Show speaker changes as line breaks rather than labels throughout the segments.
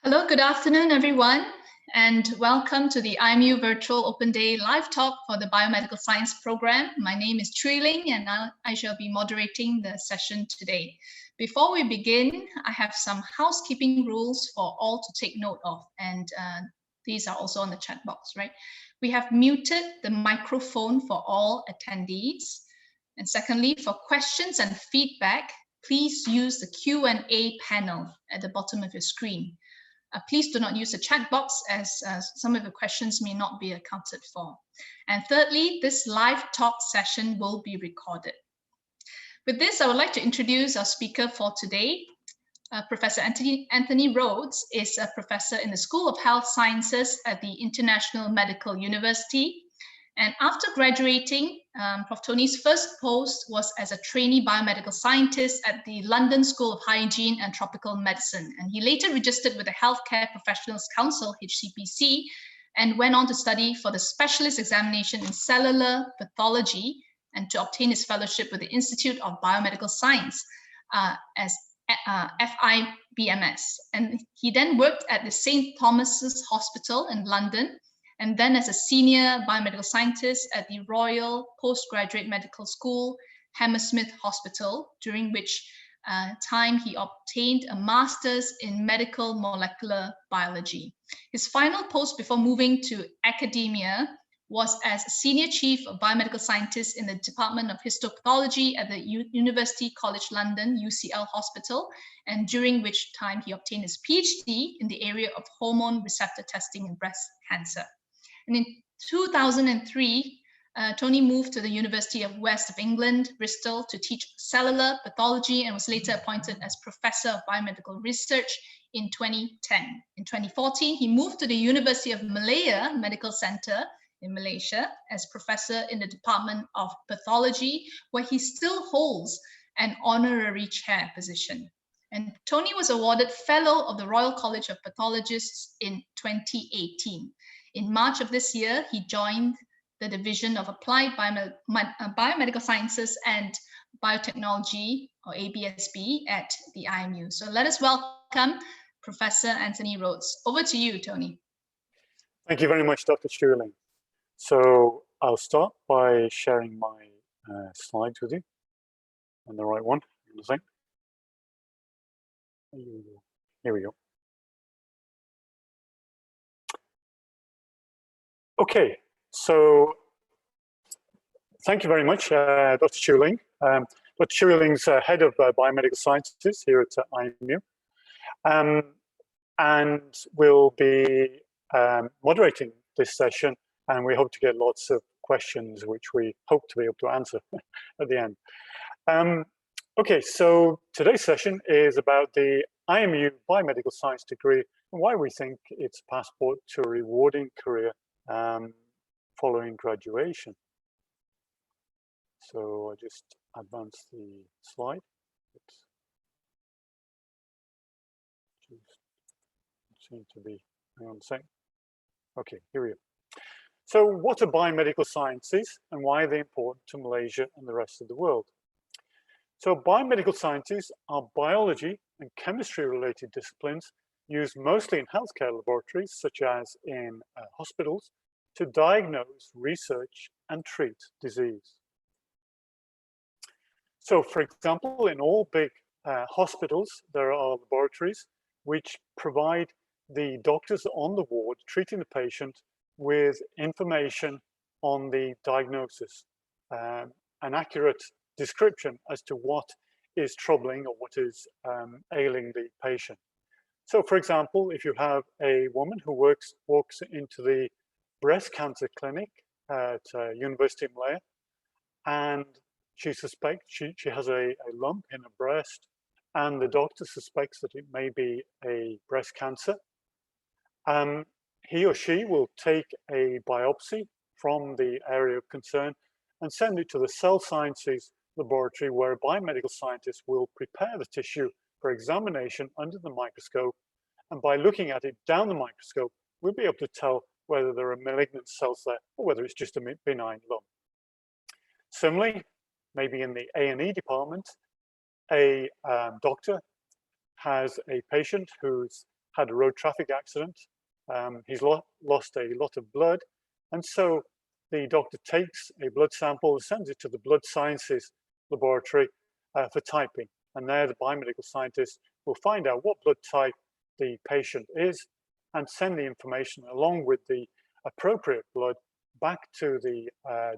Hello, good afternoon, everyone, and welcome to the IMU Virtual Open Day live talk for the Biomedical Science program. My name is Chooi Ling, and I shall be moderating the session today. Before we begin, I have some housekeeping rules for all to take note of, and these are also on the chat box, right? We have muted the microphone for all attendees. And secondly, for questions and feedback, please use the Q&A panel at the bottom of your screen. Please do not use the chat box as some of the questions may not be accounted for. And thirdly, this live talk session will be recorded. With this, I would like to introduce our speaker for today. Professor Anthony Rhodes is a professor in the School of Health Sciences at the International Medical University. And after graduating, Prof. Tony's first post was as a trainee biomedical scientist at the London School of Hygiene and Tropical Medicine. And he later registered with the Healthcare Professionals Council, HCPC, and went on to study for the specialist examination in cellular pathology and to obtain his fellowship with the Institute of Biomedical Science as FIBMS. And he then worked at the St. Thomas's Hospital in London, and then as a senior biomedical scientist at the Royal Postgraduate Medical School, Hammersmith Hospital, during which time he obtained a master's in medical molecular biology. His final post before moving to academia was as senior chief of biomedical scientist in the Department of Histopathology at the University College London, UCL Hospital, and during which time he obtained his PhD in the area of hormone receptor testing in breast cancer. And in 2003, Tony moved to the University of West of England, Bristol, to teach cellular pathology and was later appointed as Professor of Biomedical Research in 2010. In 2014, he moved to the University of Malaya Medical Center in Malaysia as professor in the Department of Pathology, where he still holds an honorary chair position. And Tony was awarded Fellow of the Royal College of Pathologists in 2018. In March of this year, he joined the Division of Applied Biomedical Sciences and Biotechnology, or ABSB, at the IMU. So let us welcome Professor Anthony Rhodes. Over to you, Tony.
Thank you very much, Dr. Chooi Ling. So I'll start by sharing my slides with you, and the right one, I think. Here we go. Okay, so thank you very much, Dr. Chooi Ling. Dr. Chooi Ling's head of biomedical sciences here at IMU, and will be moderating this session, and we hope to get lots of questions which we hope to be able to answer at the end. Okay, so today's session is about the IMU Biomedical Science degree and why we think it's a passport to a rewarding career following graduation. So I just advance the slide. It seems to be, hang on a second. Okay, here we go. So what are biomedical sciences and why are they important to Malaysia and the rest of the world? So biomedical sciences are biology and chemistry related disciplines used mostly in healthcare laboratories, such as in hospitals, to diagnose, research, and treat disease. So, for example, in all big hospitals, there are laboratories which provide the doctors on the ward treating the patient with information on the diagnosis, an accurate description as to what is troubling or what is ailing the patient. So, for example, if you have a woman who walks into the breast cancer clinic at University of Malaya, and she suspects she has a lump in her breast, and the doctor suspects that it may be a breast cancer, he or she will take a biopsy from the area of concern and send it to the cell sciences laboratory, where a biomedical scientist will prepare the tissue for examination under the microscope, and by looking at it down the microscope, we'll be able to tell whether there are malignant cells there or whether it's just a benign lump. Similarly, maybe in the A&E department, a doctor has a patient who's had a road traffic accident. He's lost a lot of blood. And so the doctor takes a blood sample, sends it to the blood sciences laboratory for typing. And there the biomedical scientist will find out what blood type the patient is and send the information along with the appropriate blood back to the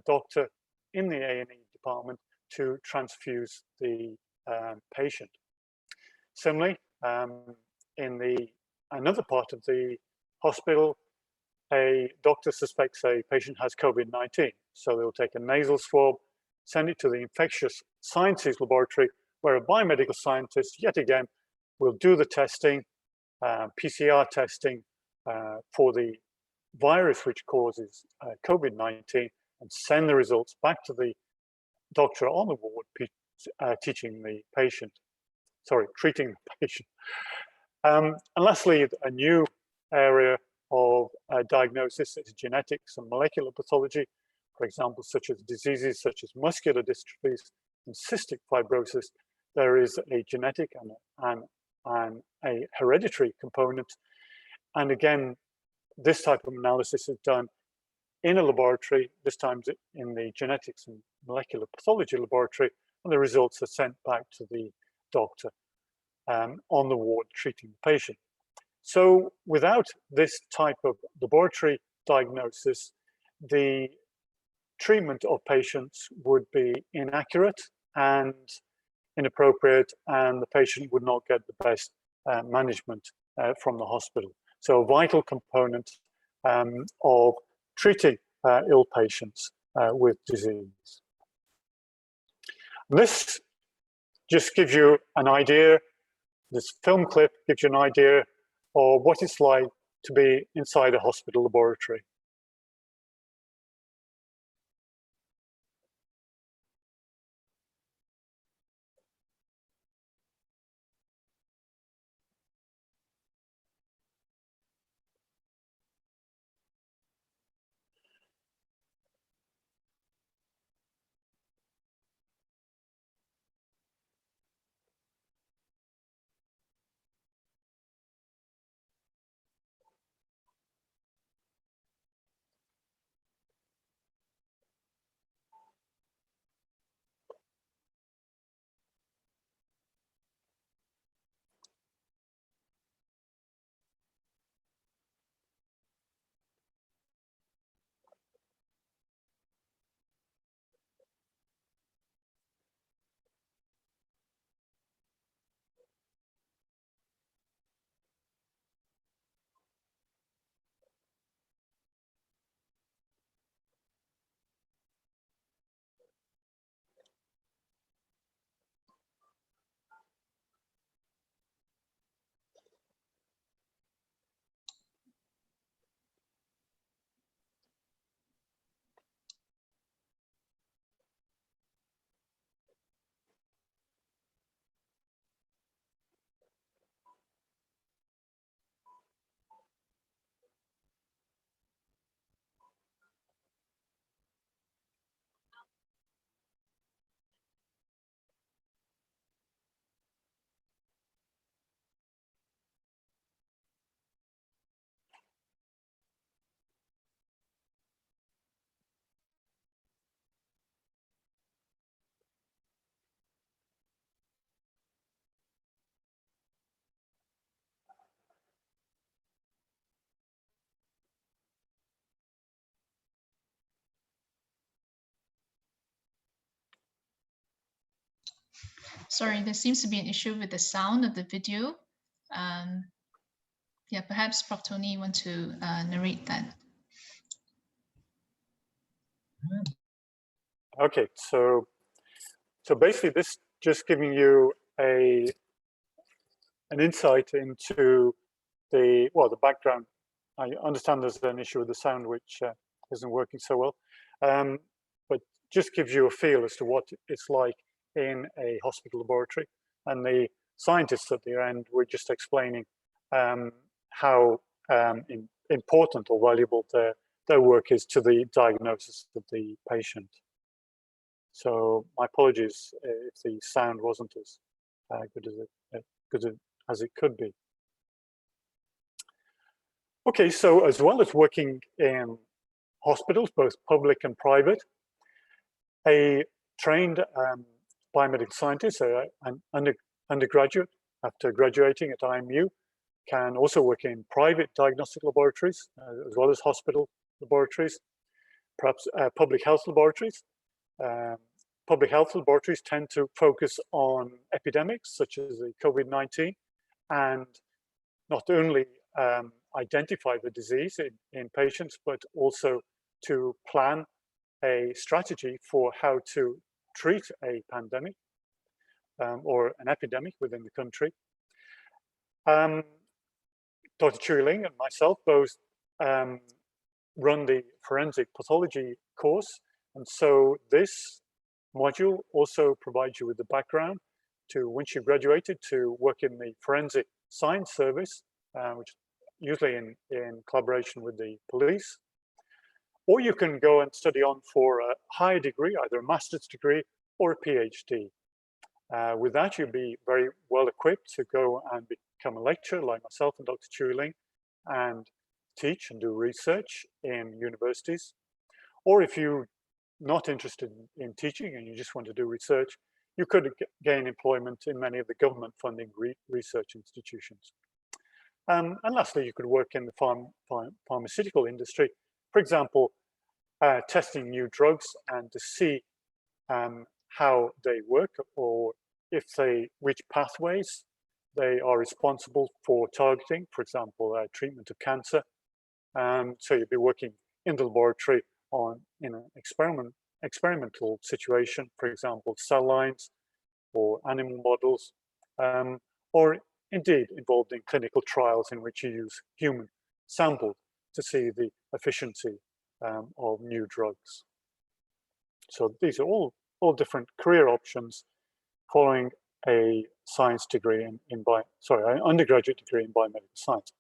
doctor in the A&E department to transfuse the patient. Similarly, in another part of the hospital, a doctor suspects a patient has COVID-19. So they'll take a nasal swab, send it to the infectious sciences laboratory, where a biomedical scientist, yet again, will do the testing, PCR testing for the virus which causes COVID-19, and send the results back to the doctor on the ward treating the patient. And lastly, a new area of diagnosis is genetics and molecular pathology, for example, such as diseases such as muscular dystrophies and cystic fibrosis. There is a genetic and a hereditary component. And again, this type of analysis is done in a laboratory, this time in the genetics and molecular pathology laboratory, and the results are sent back to the doctor on the ward treating the patient. So without this type of laboratory diagnosis, the treatment of patients would be inaccurate and inappropriate, and the patient would not get the best management from the hospital. So a vital component of treating ill patients with disease. This just gives you an idea, this film clip gives you an idea of what it's like to be inside a hospital laboratory.
Sorry, there seems to be an issue with the sound of the video. Yeah, perhaps Prof. Tony, you want to narrate that?
Okay, so basically this just giving you an insight into the background. I understand there's an issue with the sound which isn't working so well, but just gives you a feel as to what it's like in a hospital laboratory. And the scientists at the end were just explaining how important or valuable their work is to the diagnosis of the patient. So my apologies if the sound wasn't as good as it could be. Okay, so as well as working in hospitals, both public and private, a trained biomedical scientist, an undergraduate after graduating at IMU, can also work in private diagnostic laboratories as well as hospital laboratories, perhaps public health laboratories. Public health laboratories tend to focus on epidemics such as the COVID-19 and not only identify the disease in patients, but also to plan a strategy for how to treat a pandemic or an epidemic within the country. Dr. Chooi Ling and myself both run the forensic pathology course, and so this module also provides you with the background to, once you've graduated, to work in the forensic science service, which is usually in collaboration with the police. Or you can go and study on for a higher degree, either a master's degree or a PhD. With that, you'll be very well equipped to go and become a lecturer like myself and Dr. Chooi Ling and teach and do research in universities. Or if you're not interested in teaching and you just want to do research, you could gain employment in many of the government funding research institutions. And lastly, you could work in the pharmaceutical industry, for example, testing new drugs and to see how they work, or which pathways they are responsible for targeting, for example, treatment of cancer. So you'd be working in the laboratory in an experimental situation, for example, cell lines or animal models, or indeed involved in clinical trials in which you use human samples to see the efficiency of new drugs. So these are all different career options following a science degree an undergraduate degree in biomedical science.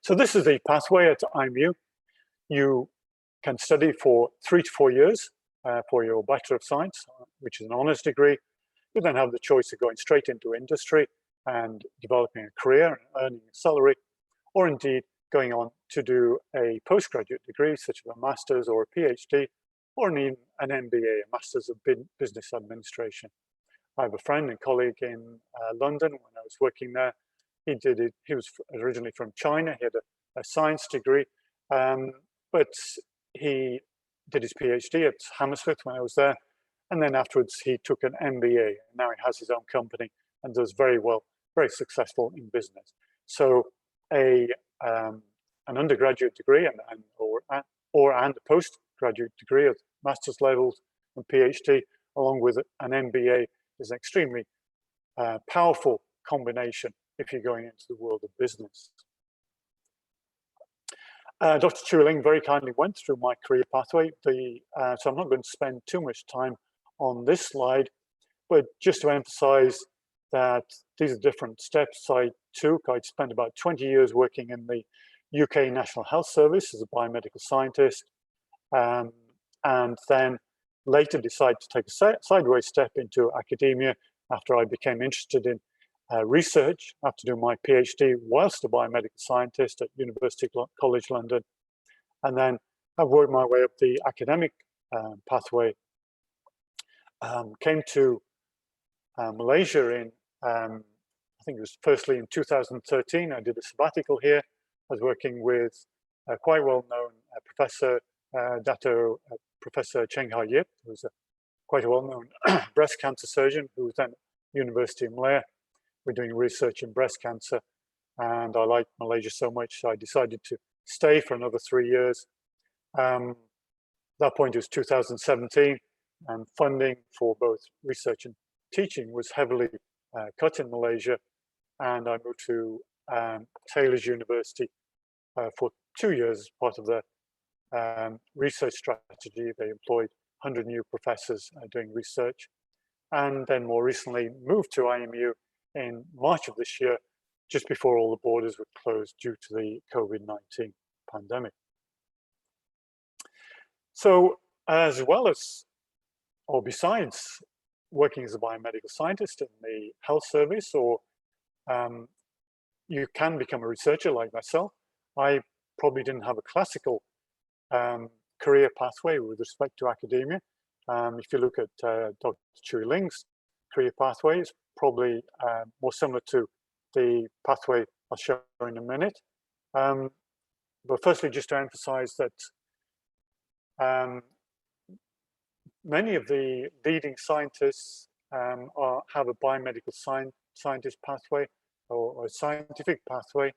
So this is the pathway at IMU. You can study for 3 to 4 years for your Bachelor of Science, which is an honors degree. You then have the choice of going straight into industry and developing a career and earning a salary, or indeed going on to do a postgraduate degree, such as a master's or a PhD, or even an MBA, a Master's of Business Administration. I have a friend and colleague in London when I was working there. He was originally from China. He had a science degree, but he did his PhD at Hammersmith when I was there. And then afterwards, he took an MBA. Now he has his own company and does very well, very successful in business. So an undergraduate degree and a postgraduate degree at master's levels and PhD, along with an MBA, is an extremely powerful combination if you're going into the world of business. Dr. Chooi Ling very kindly went through my career pathway. So I'm not going to spend too much time on this slide, but just to emphasize that these are different steps I took. I'd spent about 20 years working in the UK National Health Service as a biomedical scientist, and then later decided to take a sideways step into academia after I became interested in research after doing my PhD whilst a biomedical scientist at University College London. And then I've worked my way up the academic pathway. Came to Malaysia in, I think it was firstly in 2013. I did a sabbatical here. I was working with a quite well-known professor, Professor Cheng Hai Yip, who was quite a well-known breast cancer surgeon who was then at University of Malaya. We're doing research in breast cancer, and I liked Malaysia so much, so I decided to stay for another 3 years. That point was 2017, and funding for both research and teaching was heavily cut in Malaysia, and I moved to Taylor's University for 2 years as part of the research strategy. They employed 100 new professors doing research, and then more recently moved to IMU in March of this year, just before all the borders were closed due to the COVID-19 pandemic. So as well as, or besides working as a biomedical scientist in the health service, or you can become a researcher like myself. I probably didn't have a classical career pathway with respect to academia. If you look at Dr. Chooi Ling's career pathway, it's probably more similar to the pathway I'll show in a minute. But firstly, just to emphasize that many of the leading scientists have a biomedical scientist pathway or a scientific pathway.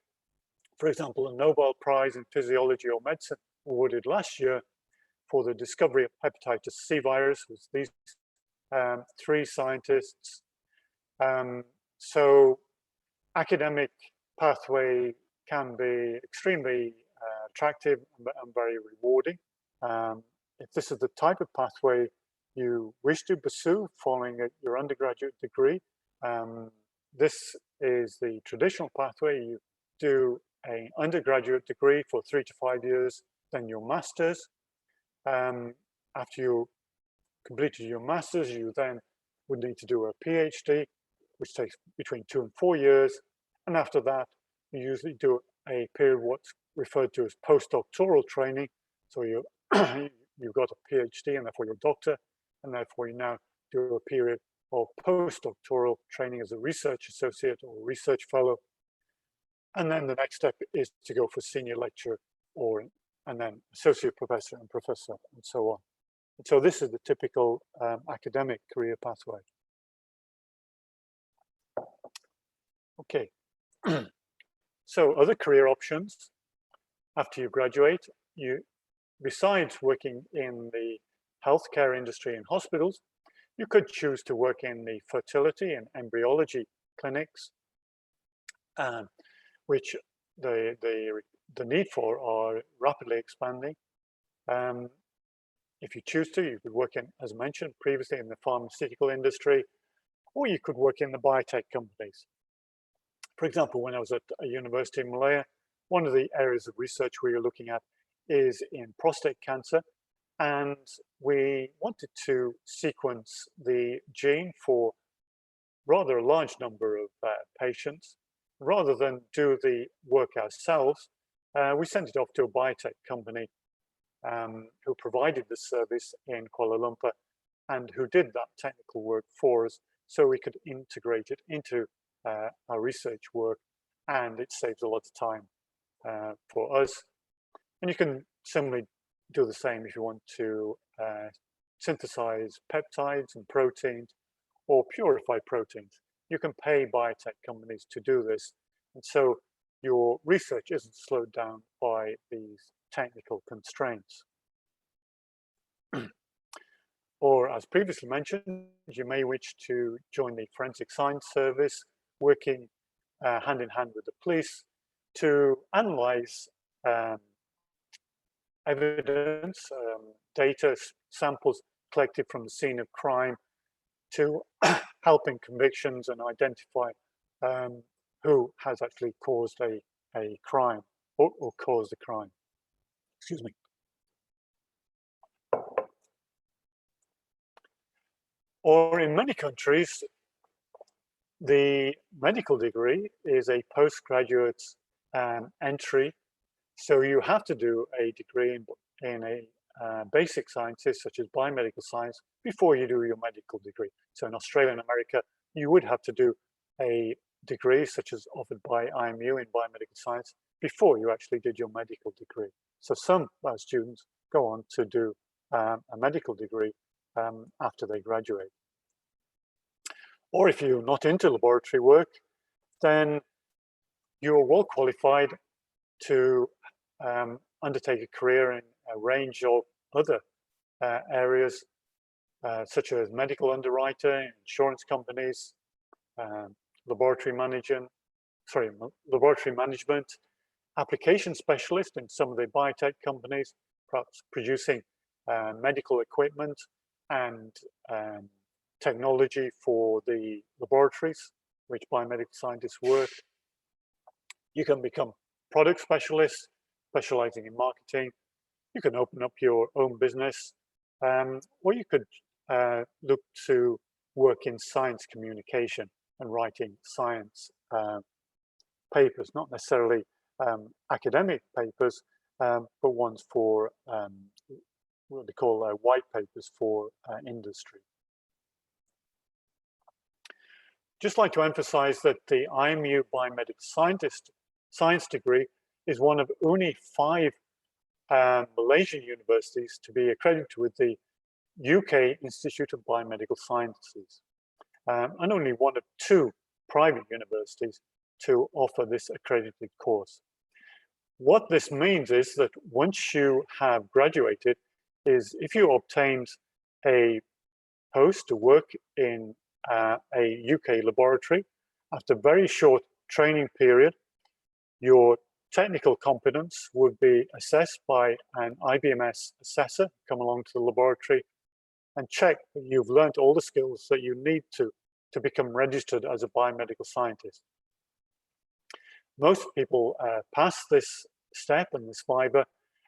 For example, a Nobel Prize in Physiology or Medicine awarded last year for the discovery of hepatitis C virus was these 3 scientists. So academic pathway can be extremely attractive and very rewarding. If this is the type of pathway you wish to pursue following your undergraduate degree, this is the traditional pathway. You do an undergraduate degree for 3 to 5 years, then your master's. After you completed your master's, you then would need to do a PhD, which takes between 2 and 4 years. And after that, you usually do a period what's referred to as postdoctoral training. So you you've got a PhD and therefore you're a doctor, and therefore you now do a period of postdoctoral training as a research associate or research fellow. And then the next step is to go for senior lecturer and then associate professor and professor and so on. And so this is the typical academic career pathway. Okay. So other career options after you graduate, besides working in the healthcare industry in hospitals, you could choose to work in the fertility and embryology clinics, which the need for are rapidly expanding. If you choose to, you could work in, as mentioned previously, in the pharmaceutical industry, or you could work in the biotech companies. For example, when I was at a university in Malaya, one of the areas of research we were looking at is in prostate cancer, and we wanted to sequence the gene for rather a large number of patients. Rather than do the work ourselves, we sent it off to a biotech company who provided the service in Kuala Lumpur and who did that technical work for us so we could integrate it into our research work, and it saves a lot of time for us. And you can similarly do the same if you want to synthesize peptides and proteins or purify proteins. You can pay biotech companies to do this, and so your research isn't slowed down by these technical constraints. Or, as previously mentioned, you may wish to join the Forensic Science Service, working hand in hand with the police to analyze evidence, data, samples collected from the scene of crime to help in convictions and identify who has actually caused a crime or caused a crime. Excuse me. Or in many countries, the medical degree is a postgraduate entry. So you have to do a degree in a basic sciences such as biomedical science before you do your medical degree. So in Australia and America, you would have to do a degree such as offered by IMU in biomedical science before you actually did your medical degree. So some students go on to do a medical degree after they graduate. Or if you're not into laboratory work, then you're well qualified to undertake a career in a range of other areas, such as medical underwriter, insurance companies, laboratory management, application specialist in some of the biotech companies, perhaps producing medical equipment and technology for the laboratories which biomedical scientists work. You can become product specialist, specializing in marketing. You can open up your own business, or you could look to work in science communication and writing science papers, not necessarily academic papers, but ones for what they call white papers for industry. Just like to emphasize that the IMU Biomedical Science degree is one of only 5 Malaysian universities to be accredited with the UK Institute of Biomedical Sciences, and only one of 2 private universities to offer this accredited course. What this means is that once you have graduated, is if you obtained a post to work in a UK laboratory, after a very short training period, your technical competence would be assessed by an IBMS assessor, come along to the laboratory and check that you've learned all the skills that you need to become registered as a biomedical scientist. Most people pass this step and this fiber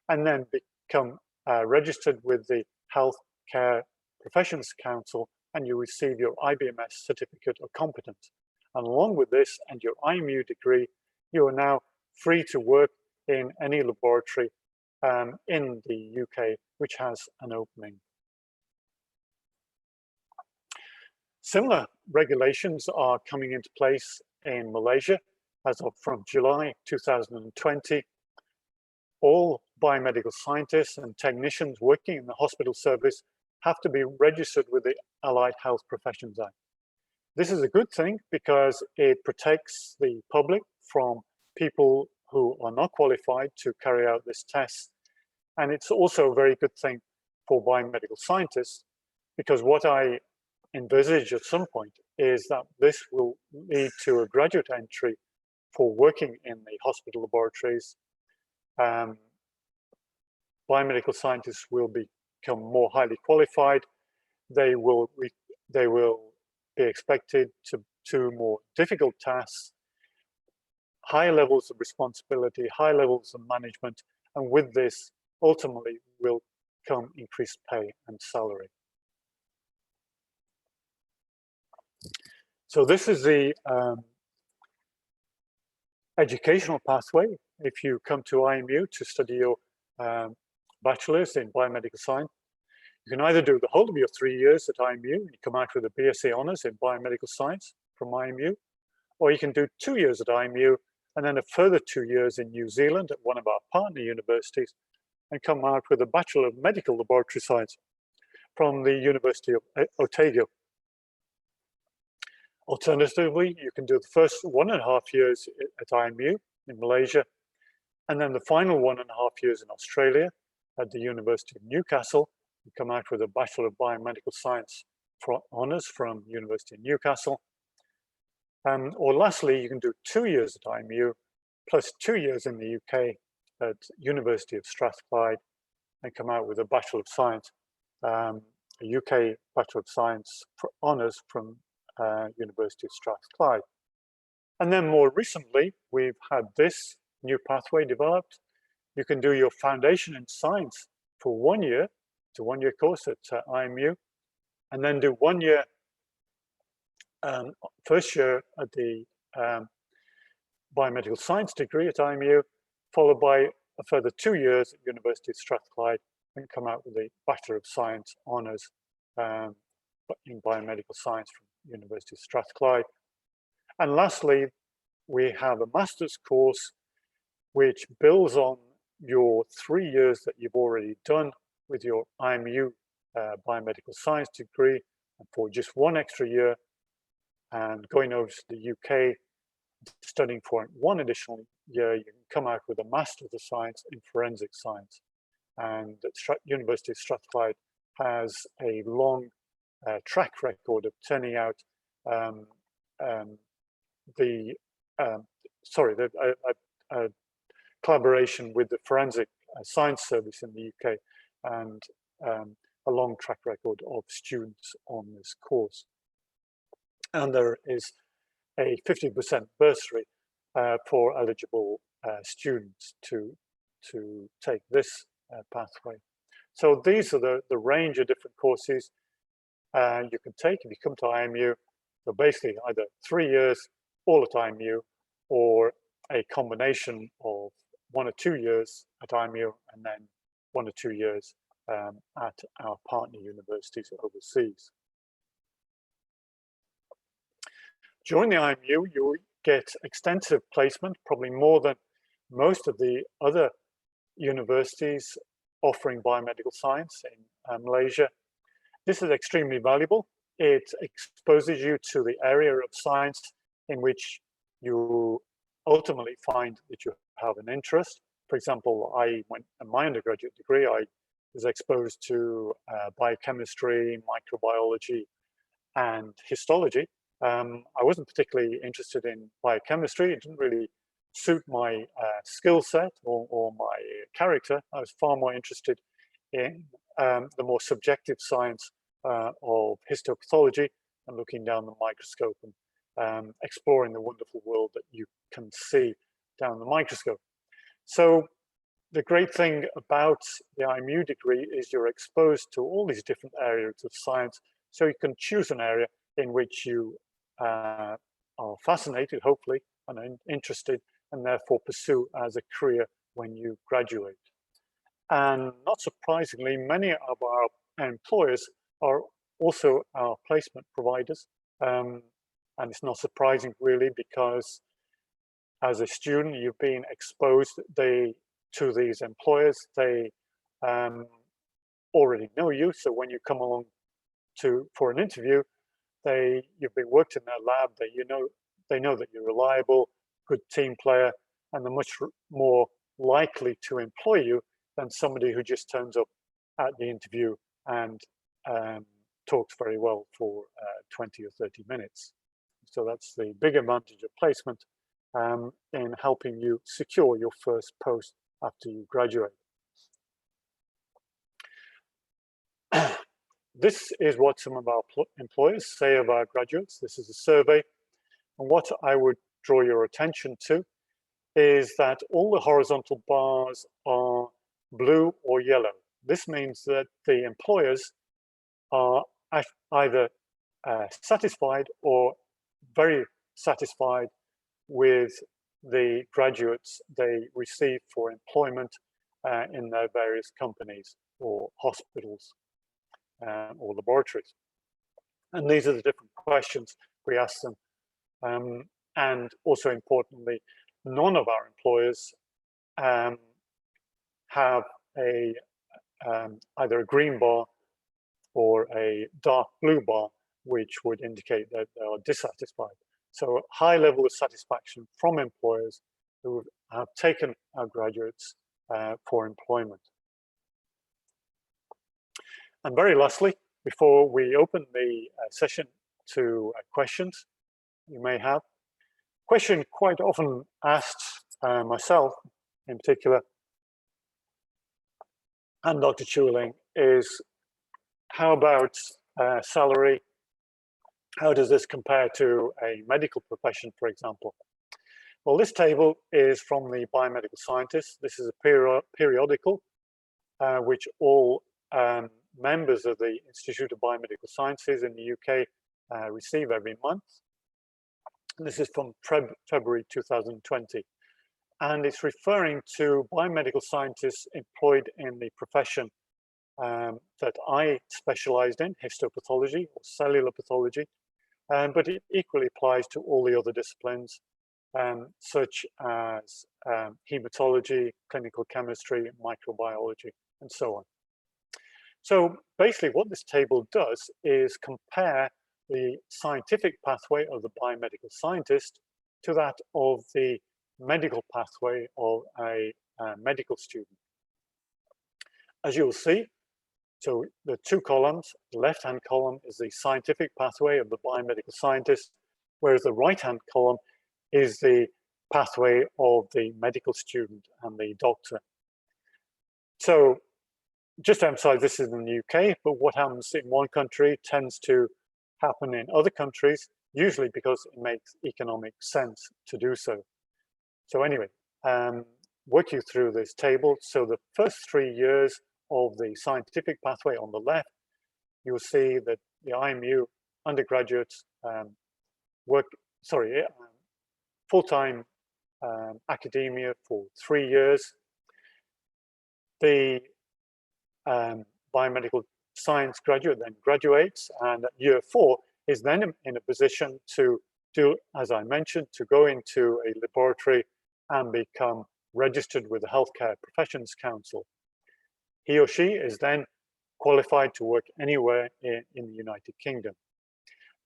and then become registered with the Healthcare Professions Council, and you receive your IBMS certificate of competence. And along with this and your IMU degree, you are now free to work in any laboratory in the UK which has an opening. Similar regulations are coming into place in Malaysia as of from July 2020. All biomedical scientists and technicians working in the hospital service have to be registered with the Allied Health Professions Act. This is a good thing because it protects the public from people who are not qualified to carry out this test. And it's also a very good thing for biomedical scientists, because what I envisage at some point is that this will lead to a graduate entry for working in the hospital laboratories. Biomedical scientists will become more highly qualified. They will be expected to do more difficult tasks, high levels of responsibility, high levels of management, and with this, ultimately, will come increased pay and salary. So this is the educational pathway. If you come to IMU to study your bachelor's in biomedical science, you can either do the whole of your 3 years at IMU and you come out with a BSc Honours in biomedical science from IMU, or you can do 2 years at IMU and then a further 2 years in New Zealand at one of our partner universities and come out with a Bachelor of Medical Laboratory Science from the University of Otago. Alternatively, you can do the first 1.5 years at IMU in Malaysia, and then the final 1.5 years in Australia at the University of Newcastle. You come out with a Bachelor of Biomedical Science Honours from University of Newcastle. Or lastly, you can do 2 years at IMU, plus 2 years in the UK at University of Strathclyde, and come out with a Bachelor of Science, a UK Bachelor of Science Honours from University of Strathclyde. And then more recently, we've had this new pathway developed. You can do your Foundation in Science for 1 year. It's a 1-year course at IMU, and then do 1 year first year at the biomedical science degree at IMU, followed by a further 2 years at University of Strathclyde, and come out with a Bachelor of Science Honours in biomedical science from University of Strathclyde. And lastly, we have a master's course which builds on your 3 years that you've already done with your IMU biomedical science degree, and for just 1 extra year, and going over to the UK, studying for 1 additional year, you can come out with a Master of Science in Forensic Science. And the University of Strathclyde has a long track record of turning out collaboration with the Forensic Science Service in the UK, and a long track record of students on this course. And there is a 50% bursary for eligible students to take this pathway. So these are the range of different courses you can take if you come to IMU. So basically either 3 years all at IMU, or a combination of 1 or 2 years at IMU and then 1 or 2 years at our partner universities overseas. During the IMU, you get extensive placement, probably more than most of the other universities offering biomedical science in Malaysia. This is extremely valuable. It exposes you to the area of science in which you ultimately find that you have an interest. For example, in my undergraduate degree, I was exposed to biochemistry, microbiology, and histology. I wasn't particularly interested in biochemistry. It didn't really suit my skill set or my character. I was far more interested in the more subjective science of histopathology and looking down the microscope and exploring the wonderful world that you can see down the microscope. So the great thing about the IMU degree is you're exposed to all these different areas of science, so you can choose an area in which you are fascinated, hopefully, and interested, and therefore pursue as a career when you graduate. And not surprisingly, many of our employers are also our placement providers. And it's not surprising really, because as a student, you've been exposed to these employers. They already know you. So when you come along for an interview, you've been worked in their lab. They know that you're reliable, good team player, and they're much more likely to employ you than somebody who just turns up at the interview and talks very well for 20 or 30 minutes. So that's the big advantage of placement in helping you secure your first post after you graduate. This is what some of our employers say of our graduates. This is a survey. And what I would draw your attention to is that all the horizontal bars are blue or yellow. This means that the employers are either satisfied or very satisfied with the graduates they receive for employment in their various companies or hospitals or laboratories. And these are the different questions we ask them. And also importantly, none of our employers have either a green bar or a dark blue bar, which would indicate that they are dissatisfied. So a high level of satisfaction from employers who have taken our graduates for employment. And very lastly, before we open the session to questions you may have, question quite often asked myself in particular, and Dr. Chooi is, how about salary? How does this compare to a medical profession, for example? Well, this table is from the Biomedical Scientist. This is a periodical which all members of the Institute of Biomedical Sciences in the UK receive every month. This is from February 2020. And it's referring to biomedical scientists employed in the profession that I specialized in, histopathology or cellular pathology, but it equally applies to all the other disciplines, such as hematology, clinical chemistry, microbiology, and so on. So basically what this table does is compare the scientific pathway of the biomedical scientist to that of the medical pathway of a medical student. As you'll see, so the two columns, the left-hand column is the scientific pathway of the biomedical scientist, whereas the right-hand column is the pathway of the medical student and the doctor. So just to emphasize, this is in the UK, but what happens in one country tends to happen in other countries, usually because it makes economic sense to do so. So anyway, work you through this table. So the first 3 years of the scientific pathway on the left, you'll see that the IMU undergraduates full-time academia for 3 years. The biomedical science graduate then graduates, and at year 4 is then in a position to do, as I mentioned, to go into a laboratory and become registered with the Healthcare Professions Council. He or she is then qualified to work anywhere in the United Kingdom.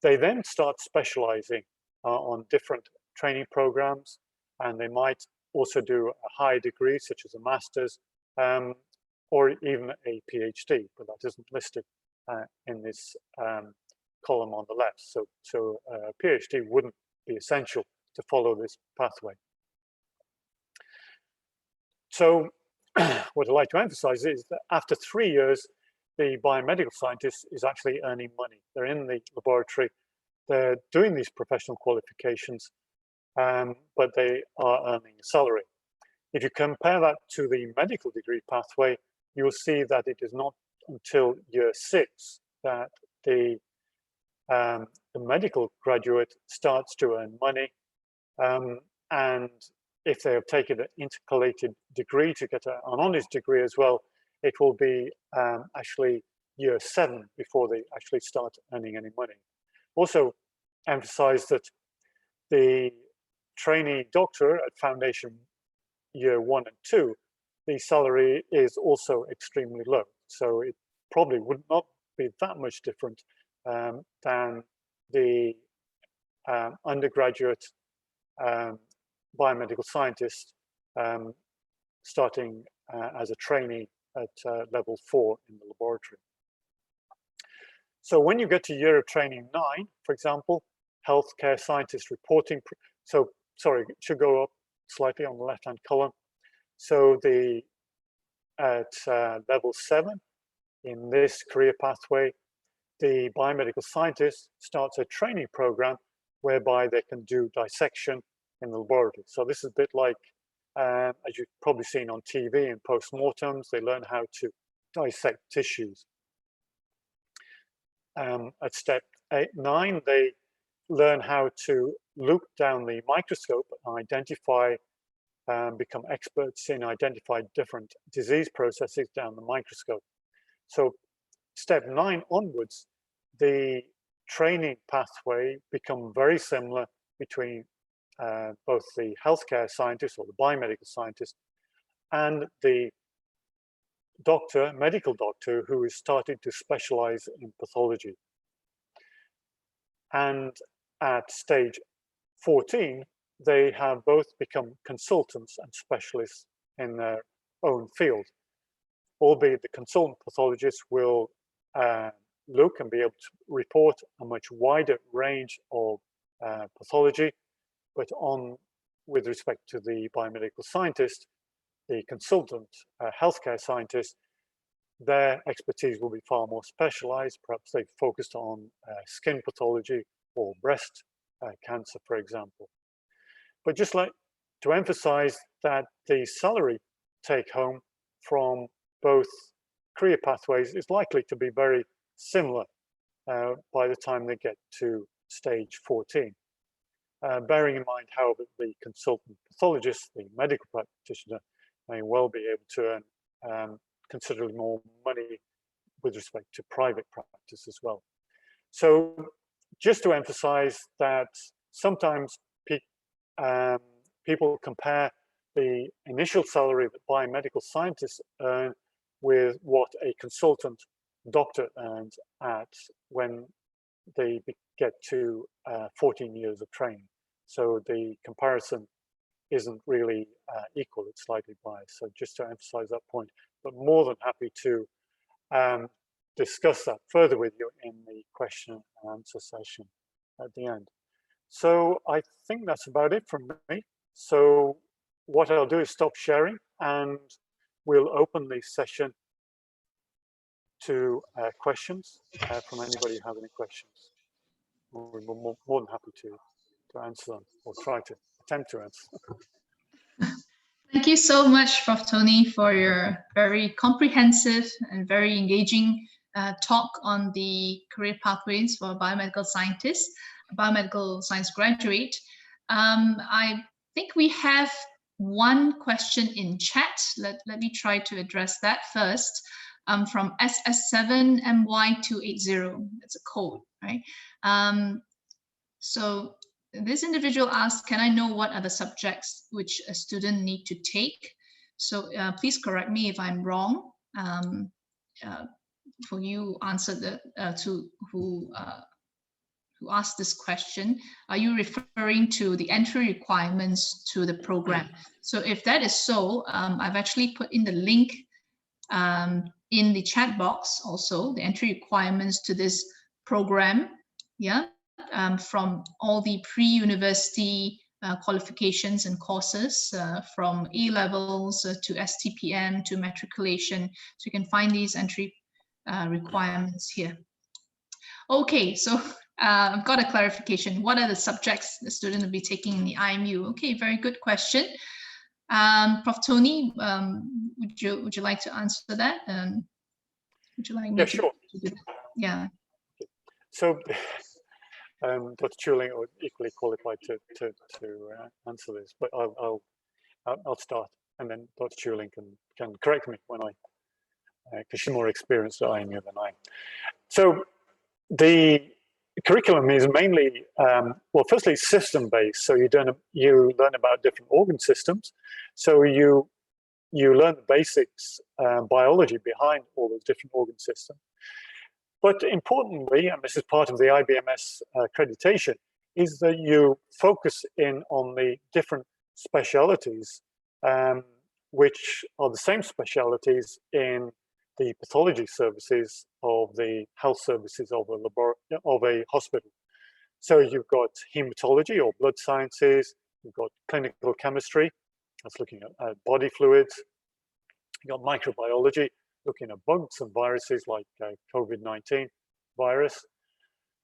They then start specializing on different training programs, and they might also do a higher degree, such as a master's, or even a PhD, but that isn't listed in this column on the left. So a PhD wouldn't be essential to follow this pathway. So what I'd like to emphasize is that after 3 years, the biomedical scientist is actually earning money. They're in the laboratory, they're doing these professional qualifications, but they are earning a salary. If you compare that to the medical degree pathway, you'll see that it is not until year 6 that the medical graduate starts to earn money, and if they have taken an intercalated degree to get an honors degree as well, it will be actually year 7 before they actually start earning any money. Also emphasize that the trainee doctor at foundation year 1 and 2, the salary is also extremely low. So it probably would not be that much different than the undergraduate biomedical scientist starting as a trainee at level 4 in the laboratory. So when you get to year of training 9, for example, healthcare scientist reporting, so sorry, it should go up slightly on the left-hand column. So at level 7 in this career pathway, the biomedical scientist starts a training program whereby they can do dissection in the laboratory. So this is a bit like, as you've probably seen on TV in postmortems, they learn how to dissect tissues. At step 9, they learn how to look down the microscope and identify, become experts in identifying different disease processes down the microscope. So step 9 onwards, the training pathway become very similar between both the healthcare scientist or the biomedical scientist and the doctor, medical doctor, who is starting to specialize in pathology. And at stage 14, they have both become consultants and specialists in their own field, albeit the consultant pathologist will look and be able to report a much wider range of pathology, but with respect to the biomedical scientist, the consultant healthcare scientist, their expertise will be far more specialized. Perhaps they've focused on skin pathology or breast cancer, for example. But just like to emphasize that the salary take home from both career pathways is likely to be very similar by the time they get to stage 14. Bearing in mind, however, the consultant pathologist, the medical practitioner, may well be able to earn considerably more money with respect to private practice as well. So just to emphasize that sometimes people compare the initial salary that biomedical scientists earn with what a consultant doctor earns at when they get to 14 years of training. So the comparison isn't really equal, it's slightly biased. So just to emphasize that point, but more than happy to discuss that further with you in the question and answer session at the end. So I think that's about it from me. So what I'll do is stop sharing and we'll open the session to questions from anybody who have any questions. We're more than happy to answer them or try to attempt to answer.
Thank you so much, Prof. Tony, for your very comprehensive and very engaging talk on the career pathways for biomedical scientists, biomedical science graduate. I think we have one question in chat. Let me try to address that first. From SS7MY280. That's a code, right? So this individual asked, can I know what are the subjects which a student need to take? So please correct me if I'm wrong. For you answered the who asked this question, are you referring to the entry requirements to the program? So if that is so, I've actually put in the link in the chat box also, the entry requirements to this program, yeah, from all the pre-university qualifications and courses, from A-levels to STPM to matriculation. So you can find these entry requirements here. Okay, so I've got a clarification. What are the subjects the student will be taking in the IMU? Okay, very good question. Prof. Tony, would you like to answer that? Would you like me
sure.
to do that? Yeah.
So Dr. Chooi are equally qualified to answer this, but I'll start, and then Dr. Chooi can correct me when because she's more experienced at IMU than I am. So the curriculum is mainly, well, firstly, system-based. So you learn about different organ systems. So you learn the basics, biology behind all those different organ systems. But importantly, and this is part of the IBMS accreditation, is that you focus in on the different specialities, which are the same specialities in the pathology services of the health services of a hospital. So you've got hematology or blood sciences, you've got clinical chemistry, that's looking at body fluids, you've got microbiology, looking at bugs and viruses like COVID-19 virus.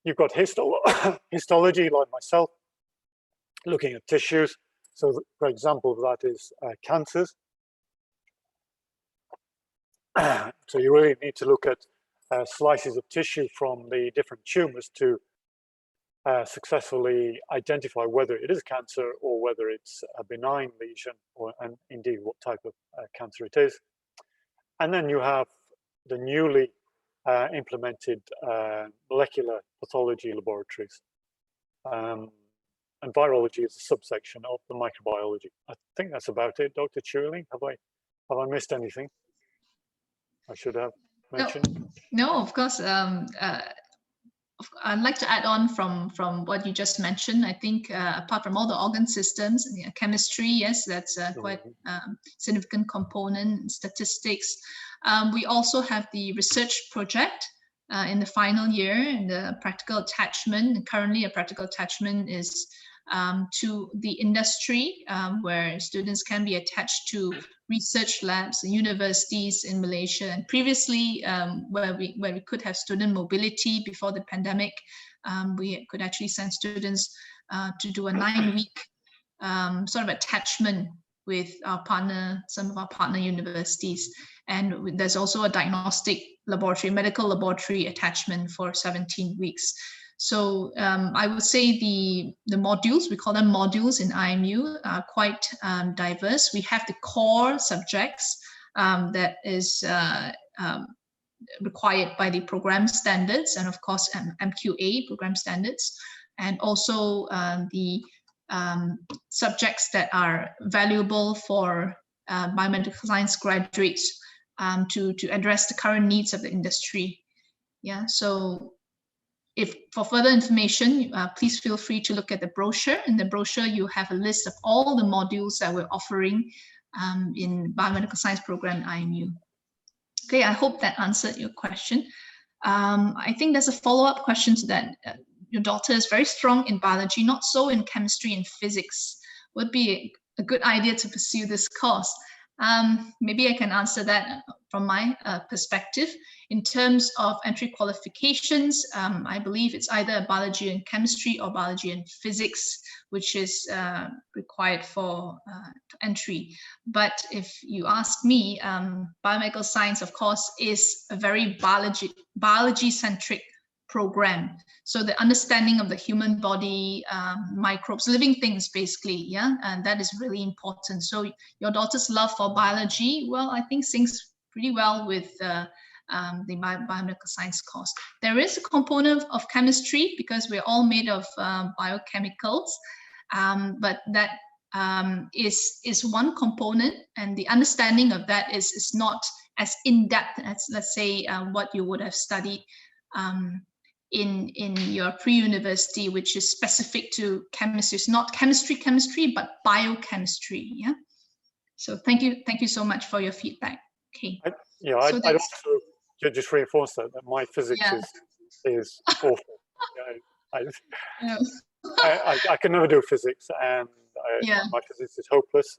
You've got histology, like myself, looking at tissues. So, for example, that is cancers. So you really need to look at slices of tissue from the different tumors to successfully identify whether it is cancer or whether it's a benign lesion, and indeed what type of cancer it is. And then you have the newly implemented molecular pathology laboratories. And virology is a subsection of the microbiology. I think that's about it, Dr. Chooi. Have I missed anything I should have mentioned?
No, of course. I'd like to add on from what you just mentioned. I think apart from all the organ systems, chemistry, yes, that's quite significant component. Statistics. We also have the research project in the final year, and the practical attachment. And currently, a practical attachment is to the industry, where students can be attached to research labs and universities in Malaysia. And previously, where we could have student mobility before the pandemic, we could actually send students to do a 9-week sort of attachment with our partner, some of our partner universities. And there's also a diagnostic laboratory, medical laboratory attachment for 17 weeks. So I would say the modules, we call them modules in IMU, are quite diverse. We have the core subjects that is required by the program standards, and of course MQA program standards, and also the subjects that are valuable for biomedical science graduates to address the current needs of the industry. Yeah, so if for further information, please feel free to look at the brochure. In the brochure, you have a list of all the modules that we're offering in biomedical science program IMU. Okay, I hope that answered your question. I think there's a follow-up question to that. Your daughter is very strong in biology, not so in chemistry and physics. Would be a good idea to pursue this course. Maybe I can answer that from my perspective. In terms of entry qualifications, I believe it's either biology and chemistry or biology and physics, which is required for entry. But if you ask me, biomedical science, of course, is a very biology-centric program. So the understanding of the human body, microbes, living things basically, yeah, and that is really important. So your daughter's love for biology, well, I think syncs pretty well with the biomedical science course. There is a component of chemistry because we're all made of biochemicals, but that is one component, and the understanding of that is not as in-depth as, let's say, what you would have studied in your pre-university, which is specific to chemistry. It's not chemistry, but biochemistry. Yeah. So thank you so much for your feedback. Okay.
I'd also just reinforce that my physics is awful. I can never do physics, and my physics is hopeless.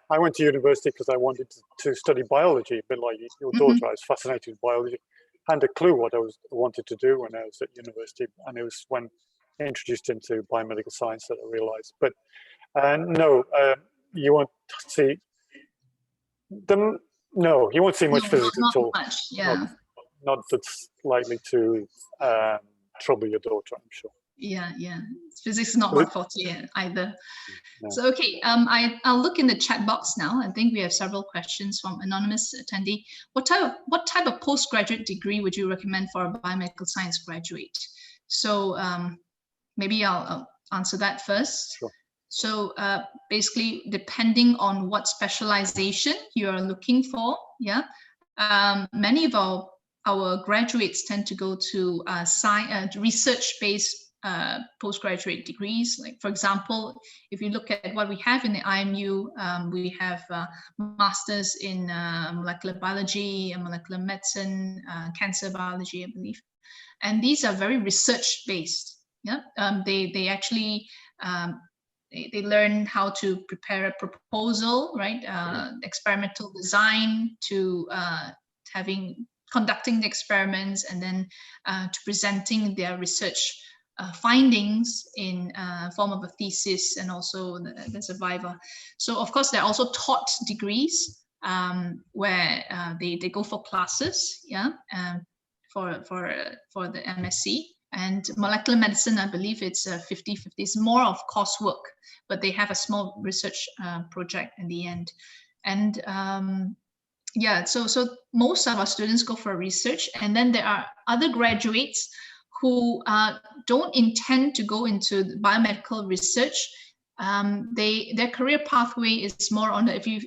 I went to university because I wanted to study biology, a bit like your daughter. I was fascinated with biology. I hadn't a clue what I wanted to do when I was at university, and it was when introduced into biomedical science that I realized. But no, you won't see them. No, you won't see much physics at all.
Much, yeah.
Not that's likely to trouble your daughter, I'm sure.
Yeah. Physics is not my forte either.
No.
So okay, I'll look in the chat box now. I think we have several questions from anonymous attendee. What type of postgraduate degree would you recommend for a biomedical science graduate? So maybe I'll answer that first.
Sure.
So basically, depending on what specialization you are looking for, yeah, many of our graduates tend to go to research-based postgraduate degrees. Like, for example, if you look at what we have in the IMU, we have masters in molecular biology and molecular medicine, cancer biology, I believe, and these are very research-based. Yeah, they actually they learn how to prepare a proposal, right? Experimental design to conducting the experiments, and then to presenting their research findings in form of a thesis, and also there's a viva. So of course, there are also taught degrees where they go for classes, yeah, for the MSc. And molecular medicine, I believe it's 50-50. It's more of coursework, but they have a small research project in the end. And yeah, so most of our students go for research, and then there are other graduates who don't intend to go into biomedical research. Their career pathway is more on the, if you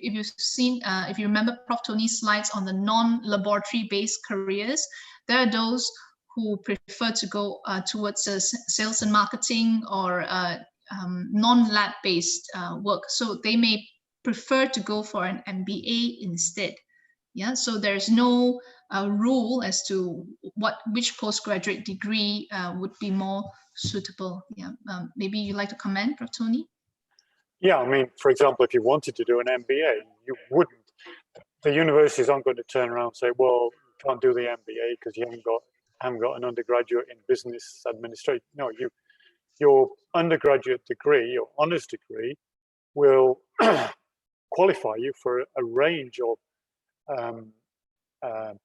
remember Prof. Tony's slides on the non-laboratory based careers, there are those who prefer to go towards sales and marketing or non-lab based work. So they may prefer to go for an MBA instead. Yeah, so there's no rule as to which postgraduate degree would be more suitable. Yeah, maybe you'd like to comment, Prof. Tony?
Yeah, I mean, for example, if you wanted to do an MBA, you wouldn't. The universities aren't going to turn around and say, well, you can't do the MBA because you haven't got an undergraduate in business administration. No, your undergraduate degree, your honors degree, will qualify you for a range of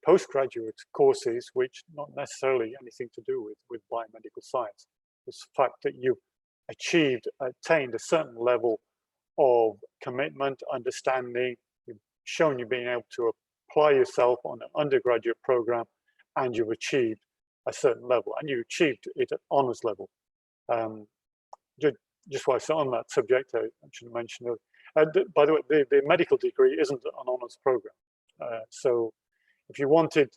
postgraduate courses, which not necessarily anything to do with biomedical science. It's the fact that you've attained a certain level of commitment, understanding, you've shown you've been able to apply yourself on an undergraduate program, and you've achieved a certain level, and you achieved it at honors level. Just while I'm on that subject, I should have mentioned it. By the way, the medical degree isn't an honors program. So if you wanted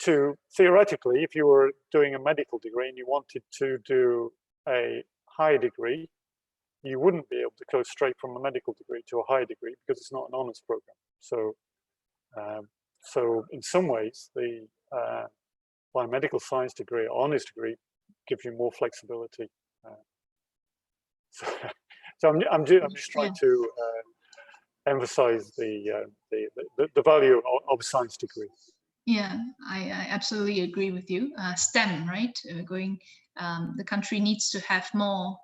to, theoretically, if you were doing a medical degree and you wanted to do a higher degree, you wouldn't be able to go straight from a medical degree to a higher degree because it's not an honors program. So, so in some ways, the biomedical science degree, or honors degree, gives you more flexibility. So I'm just trying to emphasize the value of a science degree.
Yeah, I absolutely agree with you. STEM, right? The country needs to have more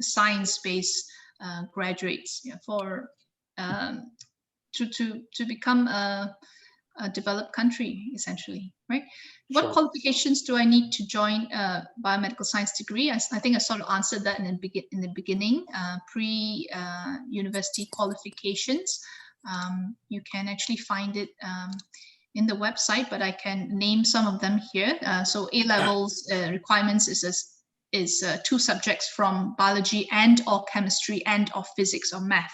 science-based graduates, yeah, for to become developed country, essentially, right?
Sure.
What qualifications do I need to join a biomedical science degree? I think I sort of answered that in the beginning. Pre-university qualifications. You can actually find it in the website, but I can name some of them here. So A-levels requirements is 2 subjects from biology and or chemistry and or physics or math.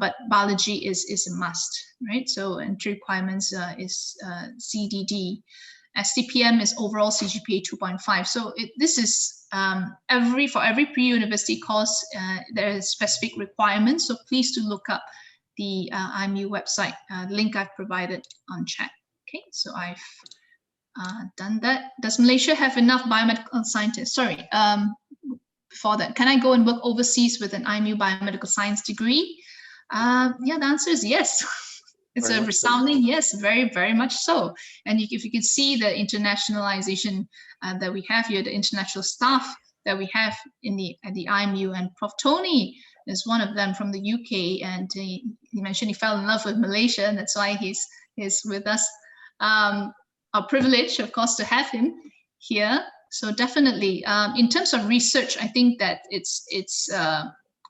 But biology is a must, right? So entry requirements is CDD. STPM is overall CGPA 2.5. So this is for every pre-university course, there is specific requirements. So please do look up the IMU website, link I've provided on chat. Okay, so I've done that. Does Malaysia have enough biomedical scientists? Sorry, before that, can I go and work overseas with an IMU biomedical science degree? Yeah, the answer is yes. It's a resounding yes, very, very much so. And if you can see the internationalization that we have here, the international staff that we have at the IMU, and Prof. Tony is one of them from the UK, and he mentioned he fell in love with Malaysia, and that's why he's with us. Our privilege, of course, to have him here. So definitely, in terms of research, I think that it's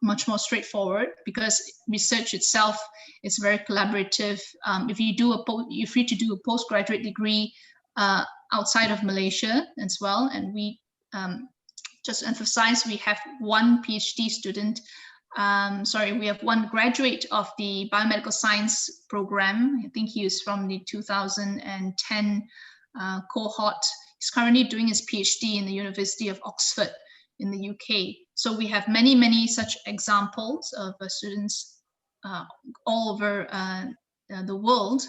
much more straightforward, because research itself is very collaborative. If you do you're free to do a postgraduate degree outside of Malaysia as well, and we just to emphasize, we have one PhD student. We have one graduate of the biomedical science program. I think he is from the 2010 cohort. He's currently doing his PhD in the University of Oxford in the UK. So we have many, many such examples of students all over the world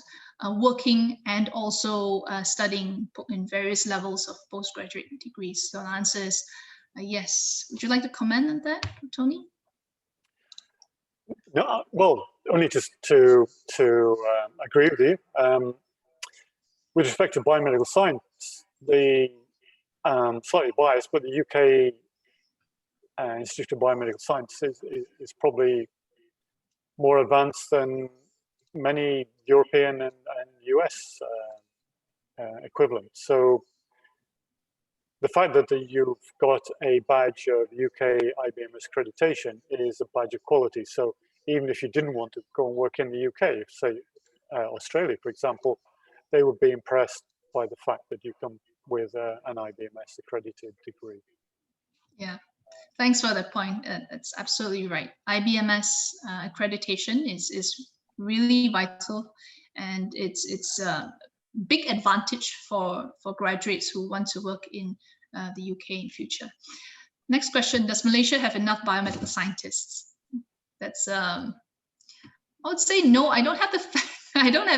working and also studying in various levels of postgraduate degrees. So the answer is yes. Would you like to comment on that, Tony?
No, well, only just to agree with you. With respect to biomedical science, the slightly biased, but the UK Institute of Biomedical Science is probably more advanced than many European and US equivalents. So the fact that you've got a badge of UK IBMS accreditation is a badge of quality. So even if you didn't want to go and work in the UK, say Australia, for example, they would be impressed by the fact that you come with an IBMS accredited degree.
Yeah, thanks for that point. That's absolutely right. IBMS accreditation is really vital, and it's a big advantage for graduates who want to work in the UK in future. Next question: does Malaysia have enough biomedical scientists? That's I would say no. I don't have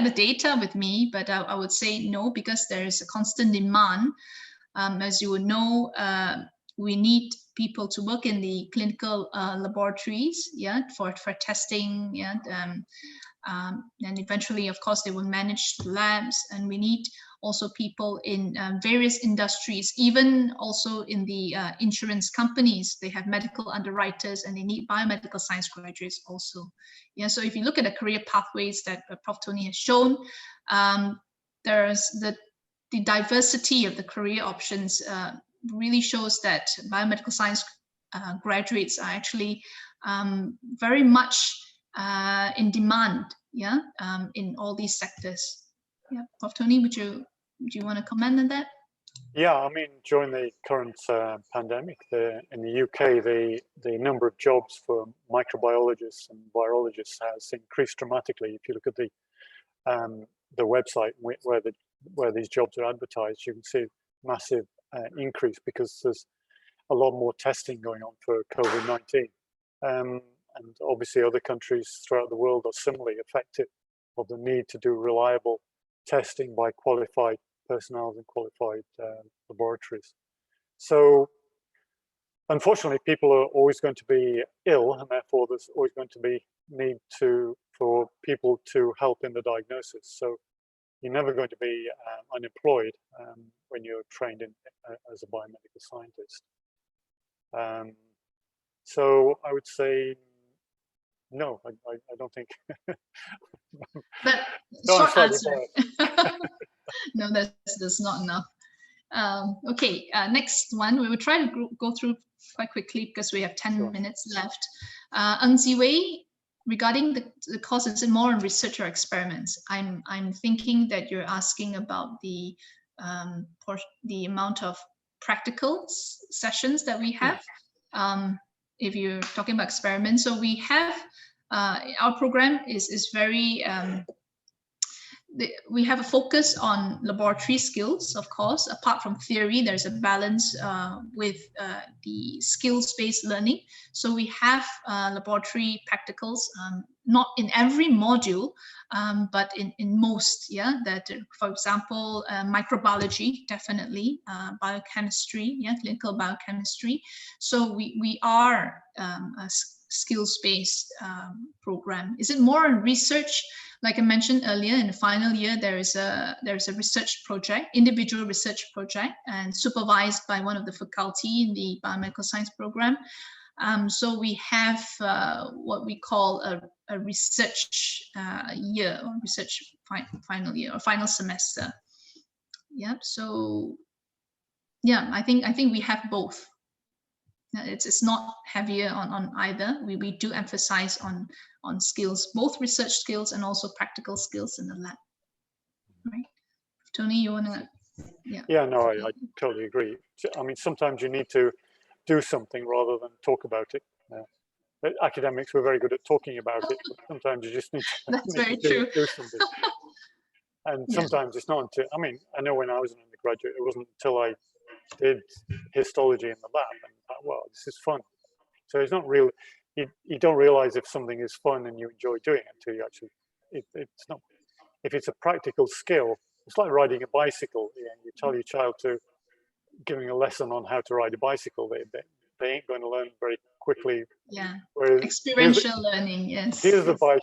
the data with me, but I would say no, because there is a constant demand. As you would know, we need people to work in the clinical laboratories, yeah, for testing, yeah, and eventually, of course, they will manage the labs, and we need also people in various industries, even also in the insurance companies. They have medical underwriters, and they need biomedical science graduates also. Yeah, so if you look at the career pathways that Prof. Tony has shown, there's the diversity of the career options really shows that biomedical science graduates are actually very much in demand, yeah, in all these sectors. Yeah, Prof. Tony, would you want to comment on that?
Yeah, I mean, during the current pandemic, in the UK, the number of jobs for microbiologists and virologists has increased dramatically. If you look at the website where these jobs are advertised, you can see massive increase, because there's a lot more testing going on for COVID-19. And obviously other countries throughout the world are similarly affected of the need to do reliable testing by qualified personnel and qualified laboratories. So unfortunately, people are always going to be ill, and therefore there's always going to be need for people to help in the diagnosis. So you're never going to be unemployed when you're trained as a biomedical scientist. So I would say No, I don't think.
But
No, I'm
short
slightly
answer.
biased.
No, that's not enough. Okay, next one. We will try to go through quite quickly because we have 10
Sure.
minutes left. Ng Ziwei, regarding the course, is it more on research or experiments? I'm thinking that you're asking about the amount of practical sessions that we have. If you're talking about experiments, so we have our program is very we have a focus on laboratory skills, of course. Apart from theory, there's a balance with the skills-based learning. So we have laboratory practicals, not in every module, but in most, yeah, that, for example, microbiology, definitely, biochemistry, yeah, clinical biochemistry. So we are a skills-based program. Is it more on research? Like I mentioned earlier, in the final year, there is a research project, individual research project, and supervised by one of the faculty in the biomedical science program. So we have what we call a research year, or research final year, or final semester. Yeah. So yeah, I think we have both. It's not heavier on either. We do emphasize on skills, both research skills and also practical skills in the lab. Right, Tony, you wanna? Yeah.
Yeah, no, I totally agree. I mean, sometimes you need to do something rather than talk about it. Academics were very good at talking about it, but sometimes you just need to,
That's very true.
do something. And
Yeah.
sometimes it's not until, I mean, I know when I was an undergraduate, it wasn't until I did histology in the lab and thought, well, this is fun. So it's not real. You don't realize if something is fun and you enjoy doing it until you actually, it's not, if it's a practical skill, it's like riding a bicycle. You tell your child to giving a lesson on how to ride a bicycle, they ain't going to learn very quickly.
Yeah.
Whereas
Experiential learning, yes.
Here's the bike,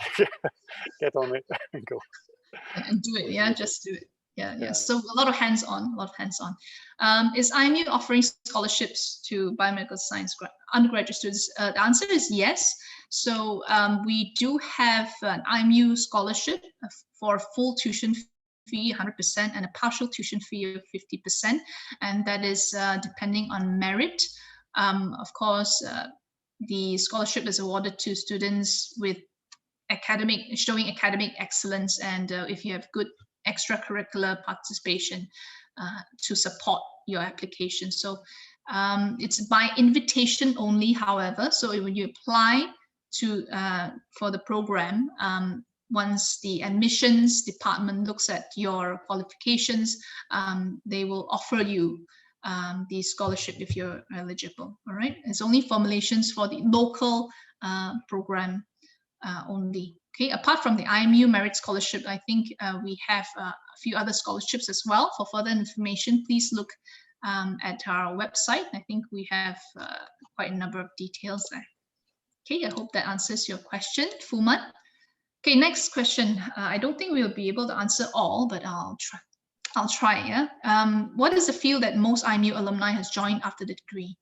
get on it and go.
And do it, yeah, just do it. Yeah. So a lot of hands-on, Is IMU offering scholarships to biomedical science undergraduate students? The answer is yes. So we do have an IMU scholarship for full tuition fee, 100%, and a partial tuition fee of 50%. And that is depending on merit. Of course, the scholarship is awarded to students with showing academic excellence, and if you have good extracurricular participation to support your application. So it's by invitation only, however. So when you apply to for the program, once the admissions department looks at your qualifications, they will offer you the scholarship if you're eligible. All right, it's only formulations for the local program only. Okay, apart from the IMU Merit Scholarship, I think we have a few other scholarships as well. For further information, please look at our website. I think we have quite a number of details there. Okay, I hope that answers your question, Fuman. Okay, next question. I don't think we'll be able to answer all, but I'll try. Yeah. What is the field that most IMU alumni has joined after the degree?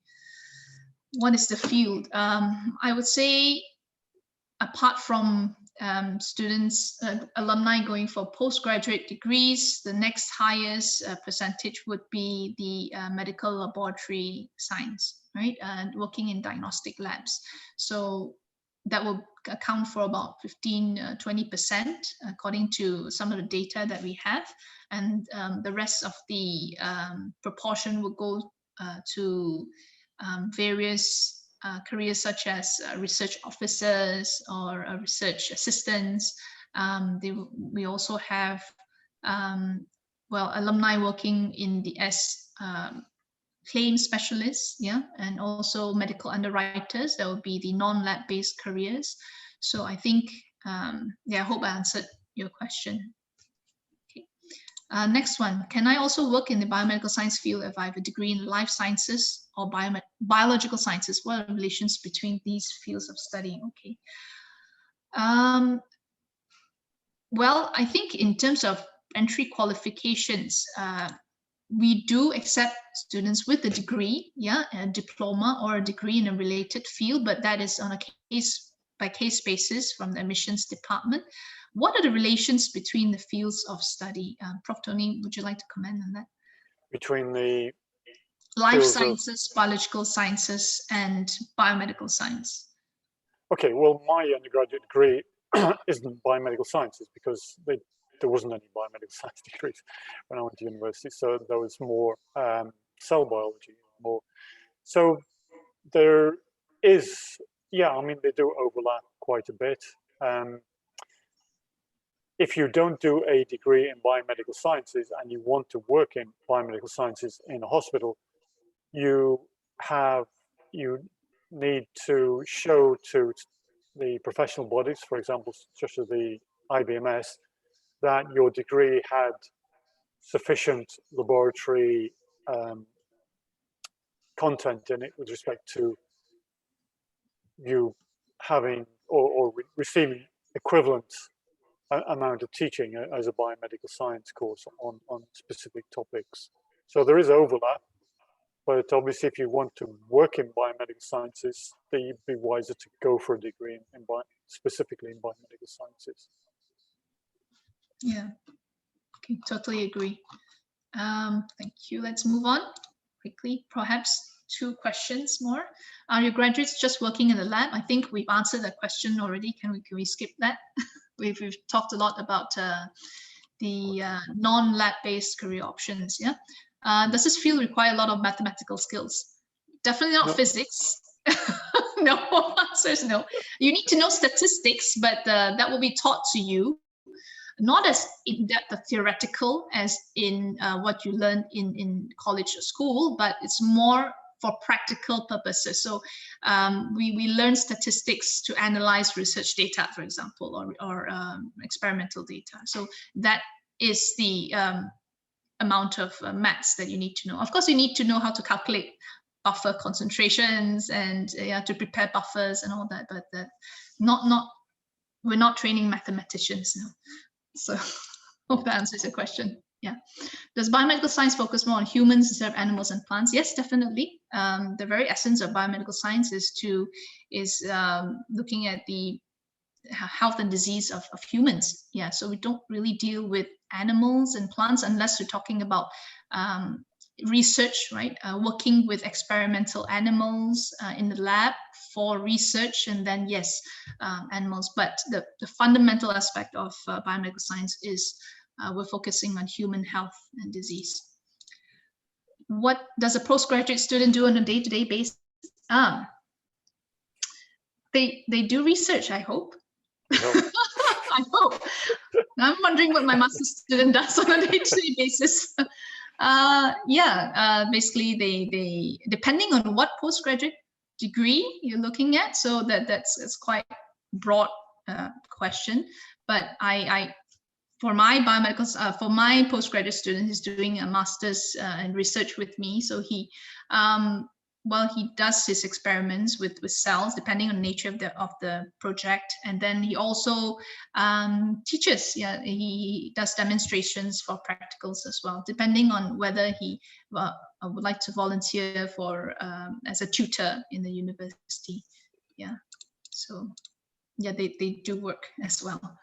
What is the field? I would say, apart from students, alumni going for postgraduate degrees, the next highest percentage would be the medical laboratory science, right? And working in diagnostic labs. So that will account for about 15-20%, according to some of the data that we have. And the rest of the proportion will go to various careers such as research officers or research assistants. We also have, alumni working in the claim specialists, yeah, and also medical underwriters. That would be the non-lab based careers. So I think, I hope I answered your question. Okay. Next one, can I also work in the biomedical science field if I have a degree in life sciences or biological sciences? What are the relations between these fields of study? Okay. Well, I think in terms of entry qualifications, we do accept students with a degree, yeah, a diploma or a degree in a related field, but that is on a case by case basis from the admissions department. What are the relations between the fields of study? Prof. Tony, would you like to comment on that?
Between the
Life sciences, biological sciences, and biomedical science.
Okay, well, my undergraduate degree isn't biomedical sciences because there wasn't any biomedical science degrees when I went to university. So there was more cell biology, more. So there is, yeah, I mean, they do overlap quite a bit. If you don't do a degree in biomedical sciences and you want to work in biomedical sciences in a hospital, you need to show to the professional bodies, for example, such as the IBMS, that your degree had sufficient laboratory content in it with respect to you having or receiving equivalent amount of teaching as a biomedical science course on specific topics. So there is overlap, but obviously if you want to work in biomedical sciences, then you'd be wiser to go for a degree specifically in biomedical sciences.
Yeah, okay, totally agree. Thank you. Let's move on quickly. Perhaps 2 questions more. Are your graduates just working in the lab? I think we've answered that question already. Can we skip that? We've talked a lot about the non-lab based career options. Yeah. Does this field require a lot of mathematical skills? Definitely not physics. No, answer is no. You need to know statistics, but that will be taught to you. Not as in-depth or theoretical as in what you learn in college or school, but it's more for practical purposes. So we learn statistics to analyze research data, for example, or experimental data. So that is the amount of maths that you need to know. Of course, you need to know how to calculate buffer concentrations and to prepare buffers and all that, but we're not training mathematicians now. So hope that answers your question. Yeah. Does biomedical science focus more on humans instead of animals and plants? Yes, definitely. The very essence of biomedical science is looking at the health and disease of humans. Yeah. So we don't really deal with animals and plants unless we're talking about research, right? Working with experimental animals in the lab for research, and then yes, animals. But the fundamental aspect of biomedical science is we're focusing on human health and disease. What does a postgraduate student do on a day-to-day basis? They do research, I hope. I hope. I'm wondering what my master's student does on a day-to-day basis. Basically they depending on what postgraduate degree you're looking at, so that's quite broad question, but for my postgraduate student who's doing a master's in research with me, so he he does his experiments with cells depending on the nature of the project, and then he also teaches. Yeah, he does demonstrations for practicals as well, depending on whether he would like to volunteer for as a tutor in the university. Yeah, so yeah, they do work as well.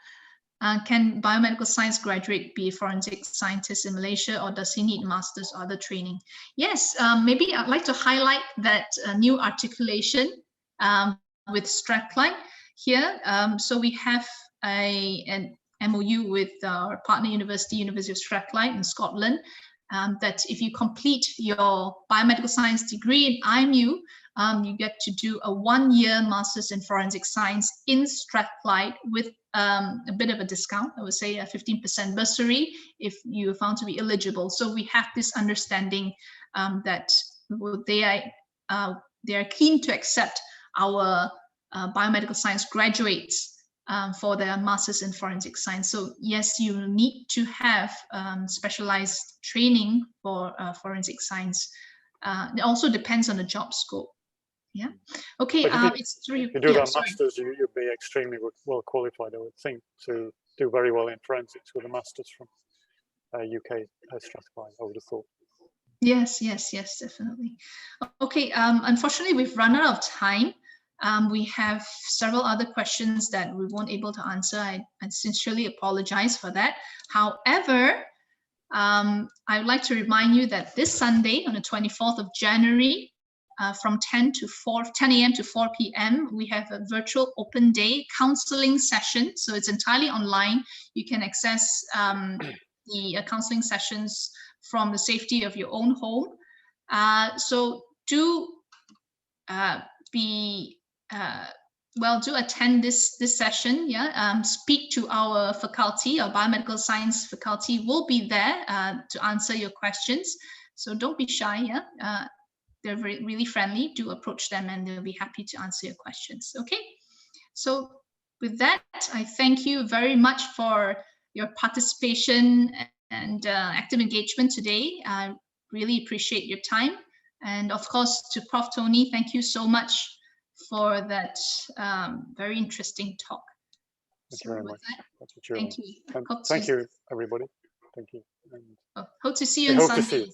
Can biomedical science graduate be a forensic scientist in Malaysia, or does he need master's or other training? Yes, maybe I'd like to highlight that new articulation with Strathclyde here. So we have an MOU with our partner university, University of Strathclyde in Scotland, that if you complete your biomedical science degree in IMU, you get to do a 1-year master's in forensic science in Strathclyde with a bit of a discount. I would say a 15% bursary if you are found to be eligible. So we have this understanding that they are keen to accept our biomedical science graduates for their masters in forensic science. So yes, you need to have specialized training for forensic science. It also depends on the job scope. Yeah. Okay. It's 3.
If you do that master's, you'll be extremely well qualified, I would think, to do very well in forensics with a master's from UK Strathclyde, I would have thought.
Yes, definitely. Okay. Unfortunately, we've run out of time. We have several other questions that we weren't able to answer. I sincerely apologize for that. However, I would like to remind you that this Sunday, on the 24th of January, from 10 a.m. to 4 p.m., we have a virtual open day counseling session. So it's entirely online. You can access the counseling sessions from the safety of your own home. So do do attend this session. Yeah, speak to our faculty. Our biomedical science faculty will be there to answer your questions. So don't be shy. Yeah, they're really friendly. Do approach them, and they'll be happy to answer your questions. Okay. So with that, I thank you very much for your participation and active engagement today. I really appreciate your time. And of course, to Prof. Tony, thank you so much for that very interesting talk.
Thank you very much.
Thank you.
Thank you, everybody. Thank you. And
hope to see you on Sunday.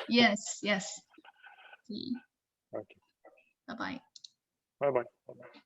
Yes, yes.
Okay.
Bye-bye.
Bye-bye. Bye-bye.